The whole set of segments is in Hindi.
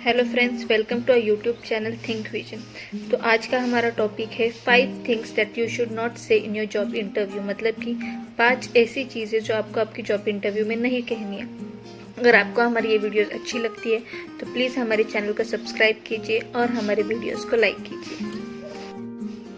Hello friends, welcome to our YouTube channel Think Vision. तो आज का हमारा टॉपिक है 5 things that you should not say in your job interview. मतलब कि 5 ऐसी चीज़ें जो आपको आपकी जॉब इंटरव्यू में नहीं कहनी है। अगर आपको हमारी ये वीडियोस अच्छी लगती है तो प्लीज़ हमारे चैनल को सब्सक्राइब कीजिए और हमारे वीडियोस को लाइक कीजिए।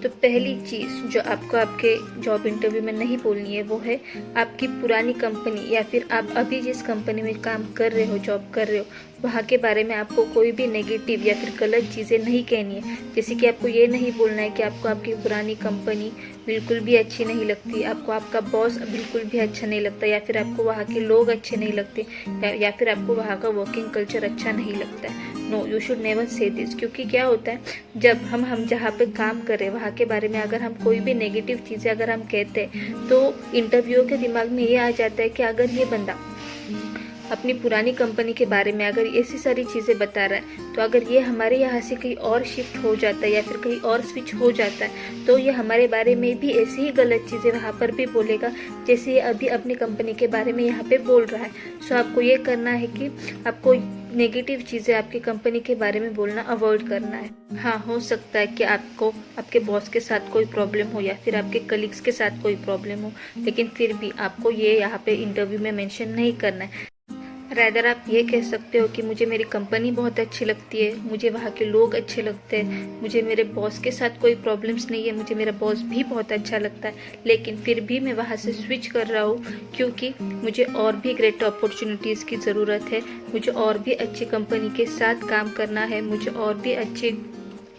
तो पहली चीज़ जो आपको आपके जॉब इंटरव्यू में नहीं बोलनी है वो है आपकी पुरानी कंपनी या फिर आप अभी जिस कंपनी में काम कर रहे हो, जॉब कर रहे हो, वहाँ के बारे में आपको कोई भी नेगेटिव या फिर गलत चीज़ें नहीं कहनी है। जैसे कि आपको ये नहीं बोलना है कि आपको आपकी पुरानी कंपनी बिल्कुल भी अच्छी नहीं लगती, आपको आपका बॉस बिल्कुल भी अच्छा नहीं लगता, या फिर आपको वहाँ के लोग अच्छे नहीं लगते, या फिर आपको वहाँ का वर्किंग कल्चर अच्छा नहीं लगता है। No, you should never say this. क्योंकि क्या होता है, जब हम जहाँ पे काम कर रहे हैं वहाँ के बारे में अगर हम कोई भी नेगेटिव चीज़ें अगर हम कहते हैं तो इंटरव्यूअर के दिमाग में ये आ जाता है कि अगर ये बंदा अपनी पुरानी कंपनी के बारे में अगर ऐसी सारी चीज़ें बता रहा है तो अगर ये हमारे यहाँ से कहीं और शिफ्ट हो जाता है या फिर कहीं और स्विच हो जाता है तो ये हमारे बारे में भी ऐसी ही गलत चीज़ें वहाँ पर भी बोलेगा जैसे ये अभी अपनी कंपनी के बारे में यहाँ पे बोल रहा है। सो आपको ये करना है कि आपको नेगेटिव चीज़ें आपकी कंपनी के बारे में बोलना अवॉइड करना है। हाँ, हो सकता है कि आपको आपके बॉस के साथ कोई प्रॉब्लम हो या फिर आपके कलीग्स के साथ कोई प्रॉब्लम हो, लेकिन फिर भी आपको ये यहाँ पे इंटरव्यू में मेंशन नहीं करना है। रैदर आप ये कह सकते हो कि मुझे मेरी कंपनी बहुत अच्छी लगती है, मुझे वहाँ के लोग अच्छे लगते हैं, मुझे मेरे बॉस के साथ कोई प्रॉब्लम्स नहीं है, मुझे मेरा बॉस भी बहुत अच्छा लगता है, लेकिन फिर भी मैं वहाँ से स्विच कर रहा हूँ क्योंकि मुझे और भी ग्रेट अपॉर्चुनिटीज़ की ज़रूरत है, मुझे और भी अच्छी कंपनी के साथ काम करना है, मुझे और भी अच्छी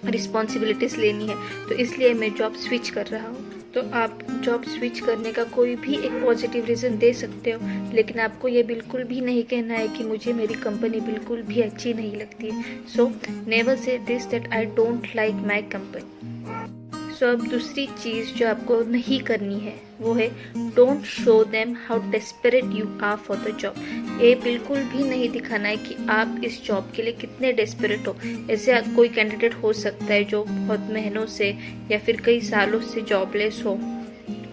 रिस्पॉन्सिबिलिटीज़ लेनी है, तो इसलिए मैं जॉब स्विच कर रहा हूँ। तो आप जॉब स्विच करने का कोई भी एक पॉजिटिव रीज़न दे सकते हो, लेकिन आपको ये बिल्कुल भी नहीं कहना है कि मुझे मेरी कंपनी बिल्कुल भी अच्छी नहीं लगती है। So never say this that I don't like my company. So अब दूसरी चीज़ जो आपको नहीं करनी है वो है don't show them how desperate you are for the job. ये बिल्कुल भी नहीं दिखाना है कि आप इस जॉब के लिए कितने डेस्परेट हो। ऐसे कोई कैंडिडेट हो सकता है जो बहुत महीनों से या फिर कई सालों से जॉबलेस हो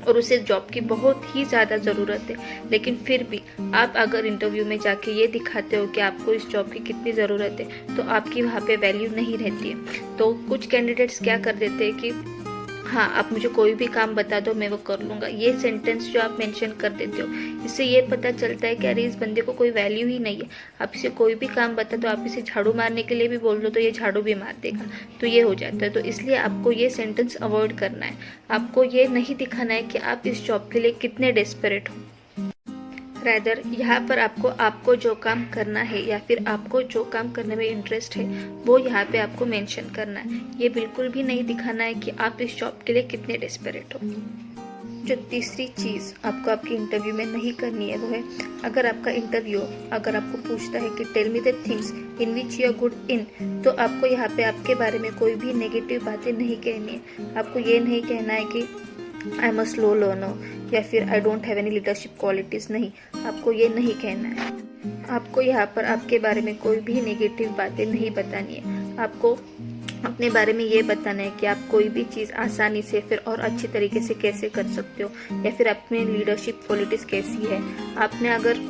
और उसे जॉब की बहुत ही ज़्यादा ज़रूरत है, लेकिन फिर भी आप अगर इंटरव्यू में जाके ये दिखाते हो कि आपको इस जॉब की कितनी ज़रूरत है तो आपकी वहाँ पे वैल्यू नहीं रहती है। तो कुछ कैंडिडेट्स क्या कर देते हैं कि हाँ, आप मुझे कोई भी काम बता दो, मैं वो कर लूँगा। ये सेंटेंस जो आप मेंशन कर देते हो, इससे ये पता चलता है कि अरे इस बंदे को कोई वैल्यू ही नहीं है। आप इसे कोई भी काम बता दो, आप इसे झाड़ू मारने के लिए भी बोल दो तो ये झाड़ू भी मार देगा, तो ये हो जाता है। तो इसलिए आपको ये सेंटेंस अवॉइड करना है। आपको ये नहीं दिखाना है कि आप इस जॉब के लिए कितने डेस्परेट हो। रैदर यहाँ पर आपको जो काम करना है या फिर आपको जो काम करने में इंटरेस्ट है वो यहाँ पे आपको मेंशन करना है। ये बिल्कुल भी नहीं दिखाना है कि आप इस जॉब के लिए कितने डेस्परेट हो। जो तीसरी चीज़ आपको आपके इंटरव्यू में नहीं करनी है वो है, अगर आपका इंटरव्यू अगर आपको पूछता है कि tell me the things in which you are good in, तो आपको यहाँ पे आपके बारे में कोई भी नेगेटिव बातें नहीं कहनी है। आपको ये नहीं कहना है कि I am a slow learner या फिर I don't have any leadership qualities. नहीं, आपको ये नहीं कहना है। आपको यहाँ पर आपके बारे में कोई भी नेगेटिव बातें नहीं बतानी है। आपको अपने बारे में ये बताना है कि आप कोई भी चीज़ आसानी से फिर और अच्छी तरीके से कैसे कर सकते हो, या फिर अपनी लीडरशिप क्वालिटीज़ कैसी है। आपने अगर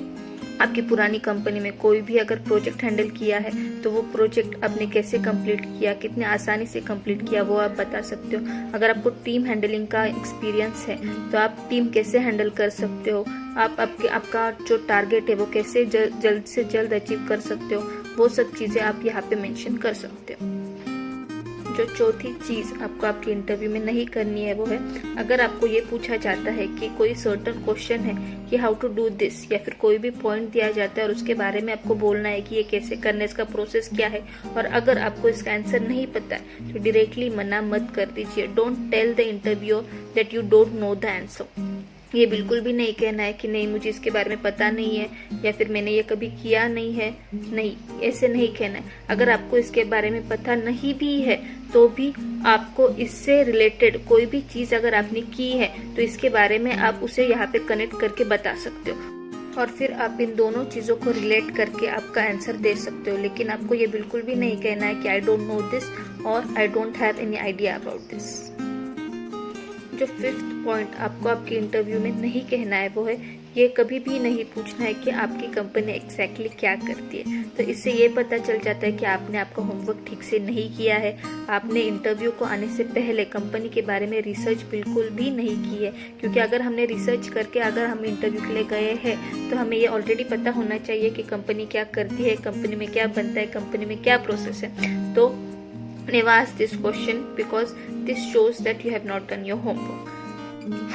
आपकी पुरानी कंपनी में कोई भी अगर प्रोजेक्ट हैंडल किया है तो वो प्रोजेक्ट आपने कैसे कंप्लीट किया, कितने आसानी से कंप्लीट किया, वो आप बता सकते हो। अगर आपको टीम हैंडलिंग का एक्सपीरियंस है तो आप टीम कैसे हैंडल कर सकते हो, आपका जो टारगेट है वो कैसे जल्द से जल्द अचीव कर सकते हो, वो सब चीज़ें आप यहाँ पे मेंशन कर सकते हो। जो चौथी चीज़ आपको आपके इंटरव्यू में नहीं करनी है वो है, अगर आपको ये पूछा जाता है कि कोई सर्टन क्वेश्चन है कि हाउ टू डू दिस, या फिर कोई भी पॉइंट दिया जाता है और उसके बारे में आपको बोलना है कि ये कैसे करना है, इसका प्रोसेस क्या है, और अगर आपको इसका आंसर नहीं पता है तो डायरेक्टली मना मत कर दीजिए। Don't tell the interviewer that you don't know the answer. ये बिल्कुल भी नहीं कहना है कि नहीं मुझे इसके बारे में पता नहीं है या फिर मैंने ये कभी किया नहीं है। नहीं, ऐसे नहीं कहना है। अगर आपको इसके बारे में पता नहीं भी है तो भी आपको इससे रिलेटेड कोई भी चीज़ अगर आपने की है तो इसके बारे में आप उसे यहाँ पे कनेक्ट करके बता सकते हो और फिर आप इन दोनों चीज़ों को रिलेट करके आपका आंसर दे सकते हो। लेकिन आपको ये बिल्कुल भी नहीं कहना है कि आई डोंट नो दिस और I don't have any idea about this. जो फिफ्थ पॉइंट आपको आपके इंटरव्यू में नहीं कहना है वो है ये कभी भी नहीं पूछना है कि आपकी कंपनी एग्जैक्टली क्या करती है। तो इससे ये पता चल जाता है कि आपने आपका होमवर्क ठीक से नहीं किया है, आपने इंटरव्यू को आने से पहले कंपनी के बारे में रिसर्च बिल्कुल भी नहीं की है। क्योंकि अगर हमने रिसर्च करके अगर हम इंटरव्यू के लिए गए हैं तो हमें ये ऑलरेडी पता होना चाहिए कि कंपनी क्या करती है, कंपनी में क्या बनता है, कंपनी में क्या प्रोसेस है। तो never ask this question because this shows that you have not done your homework.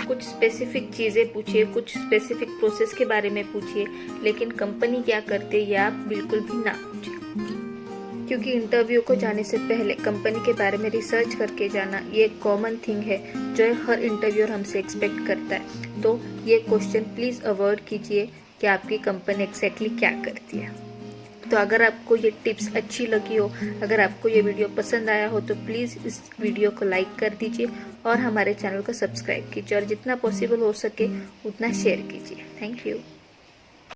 कुछ स्पेसिफिक चीज़ें पूछिए, कुछ स्पेसिफिक प्रोसेस के बारे में पूछिए, लेकिन कंपनी क्या करती है ये आप बिल्कुल भी ना पूछिए। क्योंकि इंटरव्यू को जाने से पहले कंपनी के बारे में रिसर्च करके जाना ये एक कॉमन थिंग है जो हर इंटरव्यूअर हमसे एक्सपेक्ट करता है। तो ये क्वेश्चन प्लीज़ अवॉइड कीजिए कि आपकी कंपनी एग्जैक्टली क्या करती है। तो अगर आपको ये टिप्स अच्छी लगी हो, अगर आपको ये वीडियो पसंद आया हो तो प्लीज़ इस वीडियो को लाइक कर दीजिए और हमारे चैनल को सब्सक्राइब कीजिए और जितना पॉसिबल हो सके उतना शेयर कीजिए। Thank you.